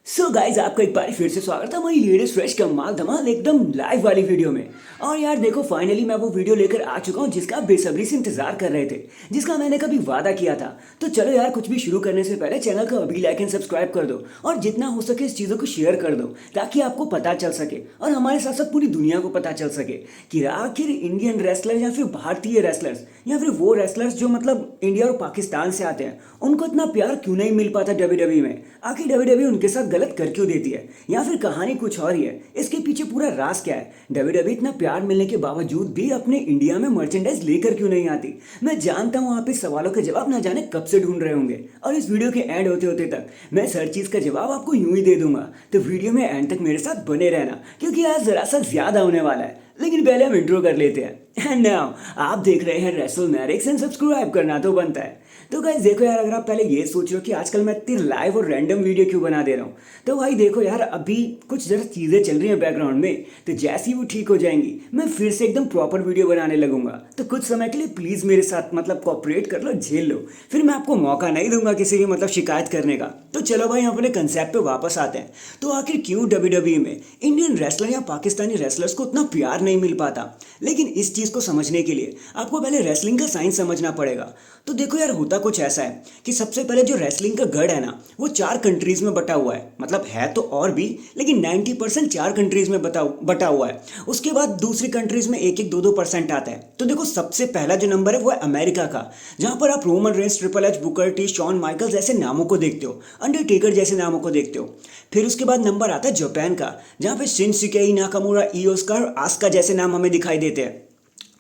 So guys आपका एक बार फिर से स्वागत है हमारी लेटेस्ट फ्रेश कमाल धमाल एकदम लाइव वाली वीडियो में। और यार देखो फाइनली मैं वो वीडियो लेकर आ चुका हूँ जिसका आप बेसब्री से इंतजार कर रहे थे, जिसका मैंने कभी वादा किया था। तो चलो यार कुछ भी शुरू करने से पहले चैनल को अभी लाइक एंड सब्सक्राइब कर दो और जितना हो सके इस चीज़ों को शेयर कर दो ताकि आपको पता चल सके और हमारे साथ साथ पूरी दुनिया को पता चल सके कि आखिर इंडियन रेसलर या फिर भारतीय रेसलर्स या फिर वो रेसलर्स जो मतलब इंडिया और पाकिस्तान से आते हैं उनको इतना प्यार क्यों नहीं मिल पाता डब्ल्यूडब्ल्यूई में। आखिर डब्ल्यूडब्ल्यूई उनके साथ गलत कर क्यों देती है या फिर कहानी कुछ और ही है, इसके पीछे पूरा राज क्या है। डब्ल्यूडब्ल्यूई इतना प्यार मिलने के बावजूद भी अपने इंडिया में मर्चेंडाइज लेकर क्यों नहीं आती। मैं जानता हूँ आप इस सवालों के जवाब ना जाने कब से ढूंढ रहे होंगे और इस वीडियो के एंड होते होते तक मैं हर चीज का जवाब आपको यूं ही दे दूंगा। तो वीडियो में एंड तक मेरे साथ बने रहना क्योंकि आज जरा सा ज्यादा होने वाला है। लेकिन पहले हम इंट्रो कर लेते हैं। एंड नाउ आप देख रहे हैं रेसलमैनिक्स एंड सब्सक्राइब करना तो बनता है। तो गाइस देखो यार, अगर आप पहले ये सोच रहे हो कि आजकल मैं इतनी लाइव और रैंडम वीडियो क्यों बना दे रहा हूँ, तो भाई देखो यार अभी कुछ जरा चीज़ें चल रही हैं बैकग्राउंड में, तो जैसी वो ठीक हो जाएंगी मैं फिर से एकदम प्रॉपर वीडियो बनाने लगूंगा। तो कुछ समय के लिए प्लीज़ मेरे साथ मतलब कोऑपरेट कर लो, झेल लो, फिर मैं आपको मौका नहीं दूंगा किसी की मतलब शिकायत करने का। तो चलो भाई अपने कंसेप्ट पे वापस आते हैं। तो आखिर क्यों डब्ल्यूडब्ल्यूई में इंडियन रेसलर या पाकिस्तानी रेसलर्स को उतना प्यार नहीं मिल पाता। लेकिन इस चीज़ को समझने के लिए आपको पहले रेसलिंग का साइंस समझना पड़ेगा। तो देखो यार होता कुछ ऐसा है कि सबसे पहले जो रेसलिंग का गढ़ है ना वो 4 कंट्रीज में बटा हुआ है, मतलब है तो और भी लेकिन 90% 4 कंट्रीज में बटा हुआ है। उसके बाद दूसरी कंट्रीज में 1-2% आता है। तो देखो सबसे पहला जो नंबर है वो है अमेरिका का, जहां पर आप Roman Reigns, triple H, Booker T, Shawn Michael जैसे नामों को देखते हो, अंडरटेकर जैसे नामों को देखते हो। फिर उसके बाद नंबर आता है जापान का, जहां पे शिनसुके नाकामुरा, ईओ स्का और आस्का जैसे नाम हमें दिखाई देते हैं।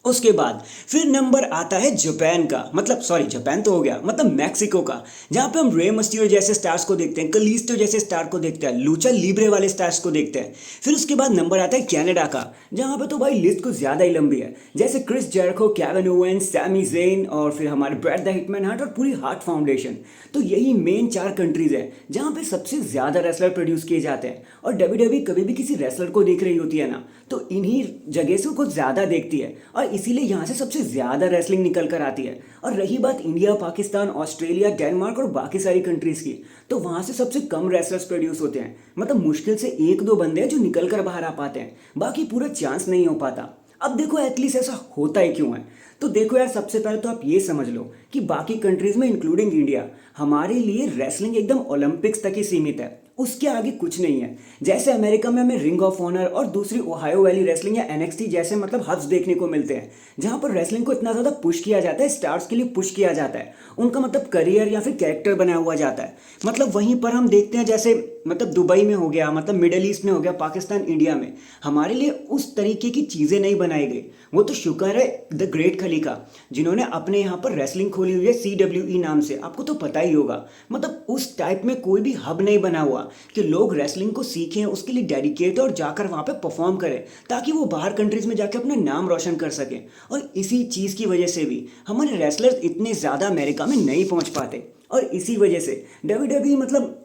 उसके बाद फिर नंबर आता है जापान का, मतलब सॉरी जापान तो हो गया, मतलब मैक्सिको का, जहाँ पे हम रे मस्टियो जैसे स्टार्स को देखते हैं, कलीस्टो जैसे स्टार को देखते हैं, लूचा लिब्रे वाले स्टार्स को देखते हैं। फिर उसके बाद नंबर आता है कनाडा का, जहाँ पे तो भाई लिस्ट कुछ ज़्यादा ही लंबी है, जैसे Chris Jericho, Kevin Owens, Sami Zayn और फिर हमारे ब्रैड द हिटमैन हार्ट और पूरी हार्ट फाउंडेशन। तो यही मेन 4 कंट्रीज़ है जहाँ पे सबसे ज़्यादा रेसलर प्रोड्यूस किए जाते हैं। और डब्ल्यूडब्ल्यूई कभी भी किसी रेसलर को देख रही होती है ना तो इन्हीं जगह से कुछ ज़्यादा देखती है और इसीलिए यहाँ से सबसे ज़्यादा रेसलिंग निकल कर आती है। और रही बात इंडिया, पाकिस्तान, ऑस्ट्रेलिया, डेनमार्क और बाकी सारी कंट्रीज़ की, तो वहाँ से सबसे कम रेसलर्स प्रोड्यूस होते हैं, मतलब मुश्किल से 1-2 बंदे हैं जो निकल कर बाहर आ पाते हैं, बाकी पूरा चांस नहीं हो पाता। अब देखो एटलीस्ट ऐसा होता ही क्यों है। तो देखो यार सबसे पहले तो आप ये समझ लो कि बाकी कंट्रीज़ में इंक्लूडिंग इंडिया हमारे लिए रेसलिंग एकदम ओलंपिक्स तक ही सीमित है, उसके आगे कुछ नहीं है। जैसे अमेरिका में हमें रिंग ऑफ ऑनर और दूसरी ओहायो वैली रेसलिंग या एनएक्सटी जैसे मतलब हब्स देखने को मिलते हैं, जहां पर रेसलिंग को इतना ज़्यादा पुश किया जाता है, स्टार्स के लिए पुश किया जाता है, उनका मतलब करियर या फिर कैरेक्टर बनाया हुआ जाता है। मतलब वहीं पर हम देखते हैं जैसे मतलब दुबई में हो गया, मतलब मिडल ईस्ट में हो गया, पाकिस्तान, इंडिया में हमारे लिए उस तरीके की चीज़ें नहीं बनाई गई। वो तो शुक्र है द ग्रेट खली का, जिन्होंने अपने यहाँ पर रेसलिंग खोली हुई है CWE नाम से, आपको तो पता ही होगा। मतलब उस टाइप में कोई भी हब नहीं बना हुआ कि लोग रेसलिंग को सीखें, उसके लिए डेडिकेट और जाकर वहाँ पे परफॉर्म करें ताकि वो बाहर कंट्रीज़ में जाकर अपना नाम रोशन कर सकें। और इसी चीज़ की वजह से भी हमारे रेसलर्स इतने ज़्यादा अमेरिका में नहीं पहुँच पाते और इसी वजह से डब्ल्यूडब्ल्यूई मतलब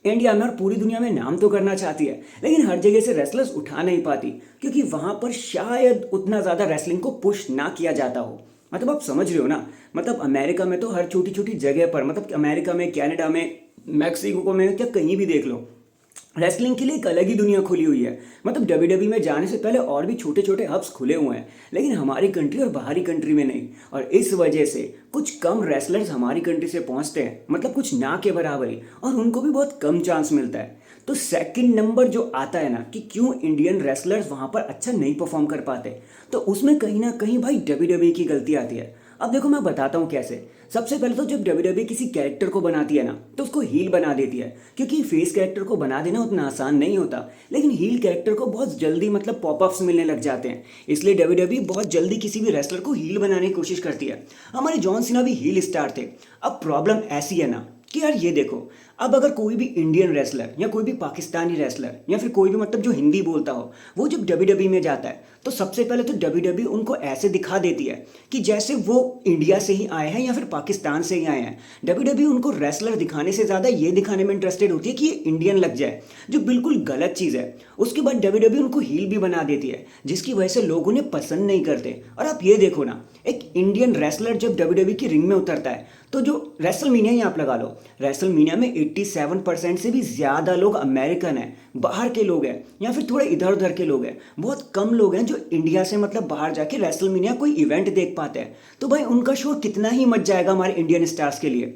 इंडिया में और पूरी दुनिया में नाम तो करना चाहती है लेकिन हर जगह से रेसलर्स उठा नहीं पाती क्योंकि वहाँ पर शायद उतना ज़्यादा रेसलिंग को पुश ना किया जाता हो। मतलब आप समझ रहे हो ना, मतलब अमेरिका में तो हर छोटी छोटी जगह पर, मतलब अमेरिका में, कनाडा में, मैक्सिको में, क्या कहीं भी देख लो रेसलिंग के लिए एक अलग ही दुनिया खुली हुई है। मतलब डब्ल्यूडब्ल्यूई में जाने से पहले और भी छोटे छोटे हब्स खुले हुए हैं लेकिन हमारी कंट्री और बाहरी कंट्री में नहीं। और इस वजह से कुछ कम रेसलर्स हमारी कंट्री से पहुंचते हैं, मतलब कुछ ना के बराबर ही, और उनको भी बहुत कम चांस मिलता है। तो सेकंड नंबर जो आता है ना कि क्यों इंडियन रेसलर्स वहाँ पर अच्छा नहीं परफॉर्म कर पाते, तो उसमें कहीं ना कहीं भाई डब्ल्यूडब्ल्यूई की गलती आती है। अब देखो मैं बताता हूँ कैसे। सबसे पहले तो जब डब्ल्यूडब्ल्यूई किसी कैरेक्टर को बनाती है ना तो उसको हील बना देती है, क्योंकि फेस कैरेक्टर को बना देना उतना आसान नहीं होता, लेकिन हील कैरेक्टर को बहुत जल्दी मतलब पॉपअप्स मिलने लग जाते हैं। इसलिए डब्ल्यूडब्ल्यूई बहुत जल्दी किसी भी रेसलर को हील बनाने की कोशिश करती है। हमारे जॉन सीना भी हील स्टार थे। अब प्रॉब्लम ऐसी है ना कि यार ये देखो, अब अगर कोई भी इंडियन रेसलर या कोई भी पाकिस्तानी रेसलर या फिर कोई भी मतलब जो हिंदी बोलता हो वो जब डब्ल्यूडब्ल्यूई में जाता है तो सबसे पहले तो डब्ल्यूडब्ल्यू उनको ऐसे दिखा देती है कि जैसे वो इंडिया से ही आए हैं या फिर पाकिस्तान से ही आए हैं। डब्ल्यूडब्ल्यू उनको रेसलर दिखाने से ज़्यादा ये दिखाने में इंटरेस्टेड होती है कि ये इंडियन लग जाए, जो बिल्कुल गलत चीज़ है। उसके बाद डब्ल्यूडब्ल्यू उनको हील भी बना देती है, जिसकी वजह से लोग उन्हें पसंद नहीं करते। और आप ये देखो ना, एक इंडियन रेसलर जब डब्ल्यूडब्ल्यू की रिंग में उतरता है तो जो रेसलमीनिया ही आप लगा लो, रेसलमीनिया में 87% से भी ज़्यादा लोग अमेरिकन हैं, बाहर के लोग हैं या फिर थोड़े इधर उधर के लोग हैं। बहुत कम लोग हैं जो इंडिया से मतलब बाहर जाके रेसलमीनिया कोई इवेंट देख पाते हैं। तो भाई उनका शो कितना ही मच जाएगा हमारे इंडियन स्टार्स के लिए,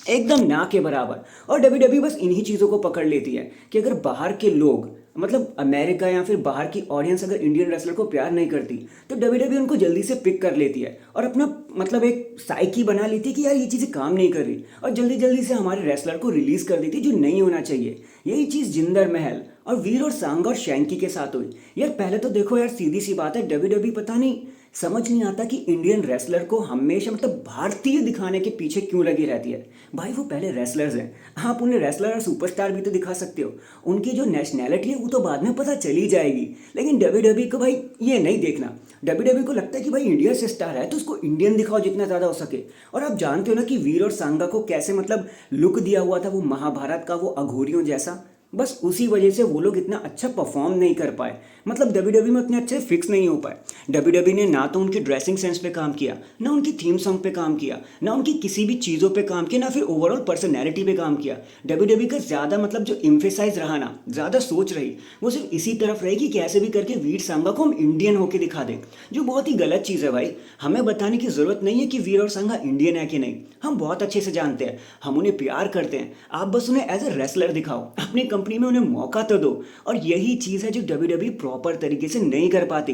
एकदम ना के बराबर। और डब्ल्यूडब्ल्यू बस इन्हीं चीज़ों को पकड़ लेती है कि अगर बाहर के लोग मतलब अमेरिका या फिर बाहर की ऑडियंस अगर इंडियन रेसलर को प्यार नहीं करती तो डब्ल्यूडब्ल्यू उनको जल्दी से पिक कर लेती है और अपना मतलब एक साइकी बना लेती है कि यार ये चीज़ें काम नहीं कर रही, और जल्दी जल्दी से हमारे रेसलर को रिलीज कर देती जो नहीं होना चाहिए। यही चीज़ जिंदर महल और वीर और सांगा और शैंकी के साथ हुई। यार पहले तो देखो यार, सीधी सी बात है, डब्ल्यूडब्ल्यू पता नहीं समझ नहीं आता कि इंडियन रेसलर को हमेशा मतलब भारतीय दिखाने के पीछे क्यों लगी रहती है। भाई वो पहले रेसलर्स हैं, आप उन्हें रेसलर और सुपरस्टार भी तो दिखा सकते हो, उनकी जो नेशनैलिटी है वो तो बाद में पता चली जाएगी। लेकिन डब्ल्यूडब्ल्यू को भाई ये नहीं देखना। डब्ल्यूडब्ल्यू को लगता है कि भाई इंडिया से स्टार है तो उसको इंडियन दिखाओ जितना ज़्यादा हो सके। और आप जानते हो ना कि वीर और सांगा को कैसे मतलब लुक दिया हुआ था वो महाभारत का, वो अघोरियों जैसा। बस उसी वजह से वो लोग इतना अच्छा परफॉर्म नहीं कर पाए, मतलब डब्ल्यूडब्ल्यू में उतने अच्छे फिक्स नहीं हो पाए। डब्ल्यूडब्ल्यू ने ना तो उनकी ड्रेसिंग सेंस पे काम किया, ना उनकी थीम सॉन्ग पे काम किया, ना उनकी किसी भी चीज़ों पे काम किया, ना फिर ओवरऑल पर्सनैलिटी पे काम किया। डब्ल्यूडब्ल्यू का ज़्यादा मतलब जो इम्फेसाइज रहा ना, ज़्यादा सोच रही वो सिर्फ इसी तरफ रही कि कैसे भी करके वीर सांगा को हम इंडियन होके दिखा दें, जो बहुत ही गलत चीज़ है। भाई हमें बताने की ज़रूरत नहीं है कि वीर और सांगा इंडियन है कि नहीं, हम बहुत अच्छे से जानते हैं, हम उन्हें प्यार करते हैं। आप बस उन्हें एज ए रेसलर दिखाओ, अपनी कंपनी में उन्हें मौका तो दो। और यही चीज़ है जो डब्ल्यूडब्ल्यू प्रॉपर तरीके से नहीं कर पाती।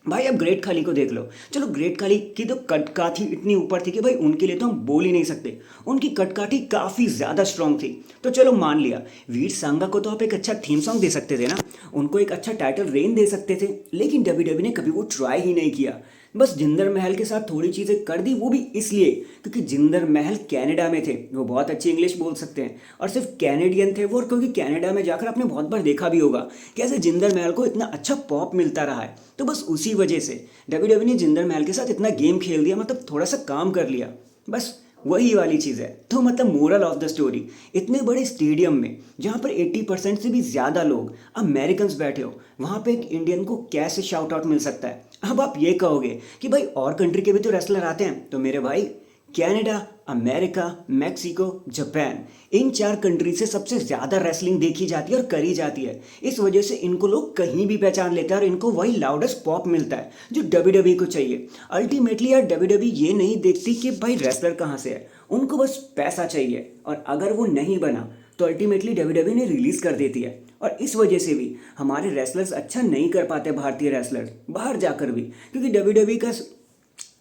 भाई अब ग्रेट खाली को देख लो, चलो ग्रेट खाली की तो कटकाठी इतनी ऊपर थी कि भाई उनके लिए तो हम बोल ही नहीं सकते, उनकी कटकाठी काफ़ी ज़्यादा स्ट्रांग थी। तो चलो मान लिया, वीर सांगा को तो आप एक अच्छा थीम सॉन्ग दे सकते थे ना, उनको एक अच्छा टाइटल रेन दे सकते थे, लेकिन डब्ल्यूडब्ल्यू ने कभी वो ट्राई ही नहीं किया। बस जिंदर महल के साथ थोड़ी चीज़ें कर दी, वो भी इसलिए क्योंकि जिंदर महल कनाडा में थे, वो बहुत अच्छी इंग्लिश बोल सकते हैं और सिर्फ कैनेडियन थे वो। और क्योंकि कनाडा में जाकर आपने बहुत बार देखा भी होगा कैसे जिंदर महल को इतना अच्छा पॉप मिलता रहा है, तो बस उसी वजह से डब्ल्यूडब्ल्यू ने जिंदर महल के साथ इतना गेम खेल दिया, मतलब थोड़ा सा काम कर लिया, बस वही वाली चीज़ है। तो मतलब मोरल ऑफ द स्टोरी, इतने बड़े स्टेडियम में जहाँ पर 80% से भी ज़्यादा लोग अमेरिकन्स बैठे हो, वहाँ पे एक इंडियन को कैसे शाउट आउट मिल सकता है। अब आप ये कहोगे कि भाई और कंट्री के भी तो रेसलर आते हैं, तो मेरे भाई कनाडा, अमेरिका, मैक्सिको, जापान, इन 4 कंट्री से सबसे ज़्यादा रेसलिंग देखी जाती है और करी जाती है। इस वजह से इनको लोग कहीं भी पहचान लेते हैं और इनको वही लाउडेस्ट पॉप मिलता है जो डब्ल्यूडब्ल्यू को चाहिए। अल्टीमेटली यार डब्ल्यूडब्ल्यू ये नहीं देखती कि भाई रेसलर कहाँ से है, उनको बस पैसा चाहिए, और अगर वो नहीं बना तो अल्टीमेटली डब्ल्यूडब्ल्यू ने रिलीज़ कर देती है। और इस वजह से भी हमारे रेसलर्स अच्छा नहीं कर पाते, भारतीय रेसलर्स बाहर जाकर भी, क्योंकि डब्ल्यूडब्ल्यू का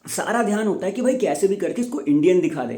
सारा ध्यान होता है कि भाई कैसे भी करके इसको इंडियन दिखा दे,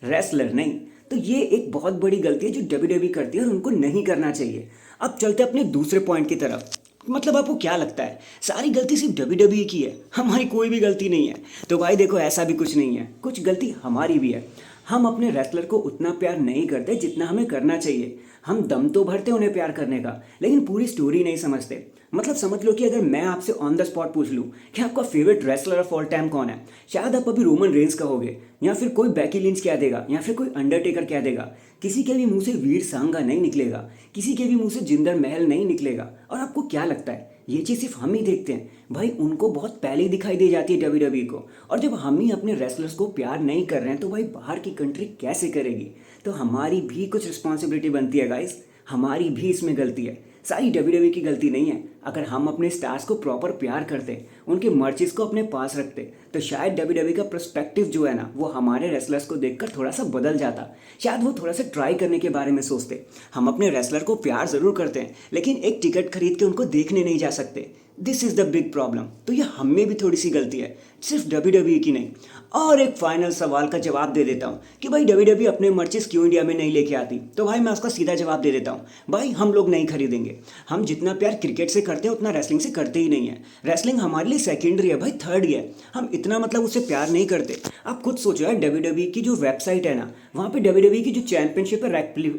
रेसलर नहीं। तो ये एक बहुत बड़ी गलती है जो डब्ल्यूडब्ल्यू करती है और उनको नहीं करना चाहिए। अब चलते अपने दूसरे पॉइंट की तरफ। मतलब आपको क्या लगता है सारी गलती सिर्फ डब्ल्यूडब्ल्यू की है, हमारी कोई भी गलती नहीं है? तो भाई देखो ऐसा भी कुछ नहीं है, कुछ गलती हमारी भी है। हम अपने रेसलर को उतना प्यार नहीं करते जितना हमें करना चाहिए। हम दम तो भरते उन्हें प्यार करने का, लेकिन पूरी स्टोरी नहीं समझते। मतलब समझ लो कि अगर मैं आपसे ऑन द स्पॉट पूछ लूँ कि आपका favourite wrestler of all time कौन है, शायद आप अभी रोमन रेंस कहोगे, या फिर कोई बैकी लिंच कह देगा, या फिर कोई अंडरटेकर कह देगा। किसी के भी मुंह से वीर सांगा नहीं निकलेगा, किसी के भी मुंह से जिंदर महल नहीं निकलेगा। और आपको क्या लगता है ये चीज़ सिर्फ हम ही देखते हैं? भाई उनको बहुत पहले ही दिखाई दे जाती है डब्ल्यूडब्ल्यू को। और जब हम ही अपने रेसलर्स को प्यार नहीं कर रहे हैं तो भाई बाहर की कंट्री कैसे करेगी? तो हमारी भी कुछ रिस्पॉन्सिबिलिटी बनती है गाइस, हमारी भी इसमें गलती है। सारी डब्ल्यूडब्ल्यू की गलती नहीं है। अगर हम अपने स्टार्स को प्रॉपर प्यार करते, उनके मर्चेस को अपने पास रखते, तो शायद डब्ल्यूडब्ल्यू का पर्सपेक्टिव जो है ना वो हमारे रेसलर्स को देखकर थोड़ा सा बदल जाता। शायद वो थोड़ा सा ट्राई करने के बारे में सोचते। हम अपने रेसलर को प्यार ज़रूर करते हैं, लेकिन एक टिकट खरीद के उनको देखने नहीं जा सकते। This is the big problem. तो ये हम में भी थोड़ी सी गलती है, सिर्फ डब्ल्यूडब्ल्यू की नहीं। और एक फाइनल सवाल का जवाब दे देता हूँ कि भाई डब्ल्यूडब्ल्यू अपने मर्चेस क्यों इंडिया में नहीं लेके आती? तो भाई मैं उसका सीधा जवाब दे देता हूँ, भाई हम लोग नहीं खरीदेंगे। हम जितना प्यार क्रिकेट से करते हैं उतना रेसलिंग से करते ही नहीं है। रेसलिंग हमारे लिए सेकेंडरी है भाई, थर्ड ही है। हम इतना मतलब उससे प्यार नहीं करते। आप खुद सोचो यार, डब्ल्यूडब्ल्यू की जो वेबसाइट है ना, वहाँ पे डब्ल्यूडब्ल्यू की जो चैंपियनशिप है,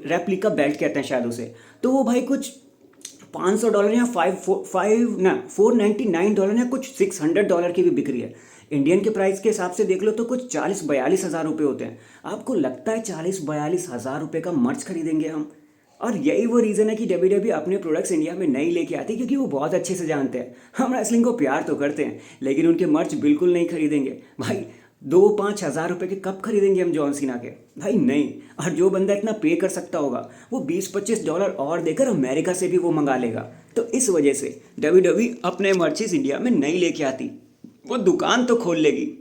रेप्लिका बेल्ट कहते हैं शायद उसे, तो वो भाई कुछ $500 या $499 या कुछ $600 की भी बिक रही है। इंडियन के प्राइस के हिसाब से देख लो तो कुछ 40-42 हज़ार रुपये होते हैं। आपको लगता है 40-42 हज़ार रुपये का मर्च खरीदेंगे हम? और यही वो रीज़न है कि WWE अपने प्रोडक्ट्स इंडिया में नहीं लेके आती, क्योंकि वो बहुत अच्छे से जानते हैं हम रेसलिंग को प्यार तो करते हैं, लेकिन उनके मर्च बिल्कुल नहीं खरीदेंगे भाई। 2-5 हज़ार रुपये के कप खरीदेंगे हम जॉन सीना के? भाई नहीं। और जो बंदा इतना पे कर सकता होगा वो $20-25 और देकर अमेरिका से भी वो मंगा लेगा। तो इस वजह से WWE अपने मर्चेस इंडिया में नहीं लेके आती। वो दुकान तो खोल लेगी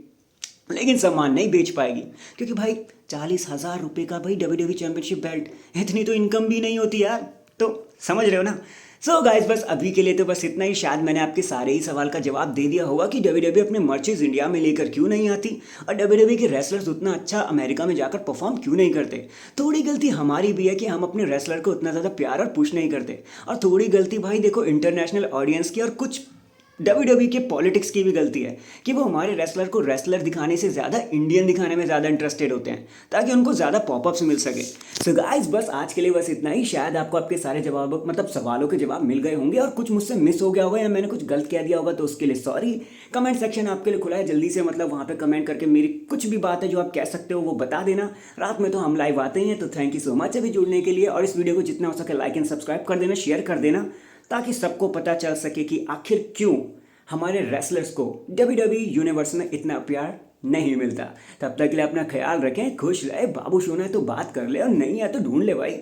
लेकिन सामान नहीं बेच पाएगी, क्योंकि भाई 40 हज़ार रुपये का भाई WWE चैंपियनशिप बेल्ट, इतनी तो इनकम भी नहीं होती यार। तो समझ रहे हो ना। सो गाइस, बस अभी के लिए तो बस इतना ही। शायद मैंने आपके सारे ही सवाल का जवाब दे दिया होगा कि WWE अपने मर्चेज इंडिया में लेकर क्यों नहीं आती और WWE के रेसलर्स उतना अच्छा अमेरिका में जाकर परफॉर्म क्यों नहीं करते। थोड़ी गलती हमारी भी है कि हम अपने रेसलर को उतना ज़्यादा प्यार और पुश नहीं करते, और थोड़ी गलती भाई देखो इंटरनेशनल ऑडियंस की और कुछ WWE के पॉलिटिक्स की भी गलती है कि वो हमारे रेसलर को रेसलर दिखाने से ज़्यादा इंडियन दिखाने में ज़्यादा इंटरेस्टेड होते हैं, ताकि उनको ज़्यादा पॉपअप्स मिल सके। सो गाइस, बस आज के लिए बस इतना ही। शायद आपको आपके सारे जवाब मतलब सवालों के जवाब मिल गए होंगे, और कुछ मुझसे मिस हो गया होगा या मैंने कुछ गलत कह दिया होगा तो उसके लिए सॉरी। कमेंट सेक्शन आपके लिए खुला है, जल्दी से मतलब वहाँ पर कमेंट करके मेरी कुछ भी बात है जो आप कह सकते हो वो बता देना। रात में तो हम लाइव आते ही हैं, तो थैंक यू सो मच अभी जुड़ने के लिए। और इस वीडियो को जितना हो सके लाइक एंड सब्सक्राइब कर देना, शेयर कर देना, ताकि सबको पता चल सके कि आखिर क्यों हमारे रेसलर्स को WWE यूनिवर्स में इतना प्यार नहीं मिलता। तब तक के लिए अपना ख्याल रखें, खुश रहे। बाबू सोना है तो बात कर ले, और नहीं है तो ढूंढ ले भाई।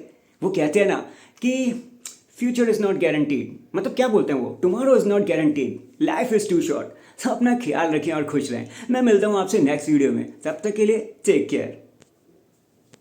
वो कहते हैं ना कि फ्यूचर इज़ नॉट गारंटीड, मतलब क्या बोलते हैं वो, tomorrow is not guaranteed, life is too short. तो अपना ख्याल रखें और खुश रहें। मैं मिलता हूँ आपसे नेक्स्ट वीडियो में, तब तक के लिए टेक केयर।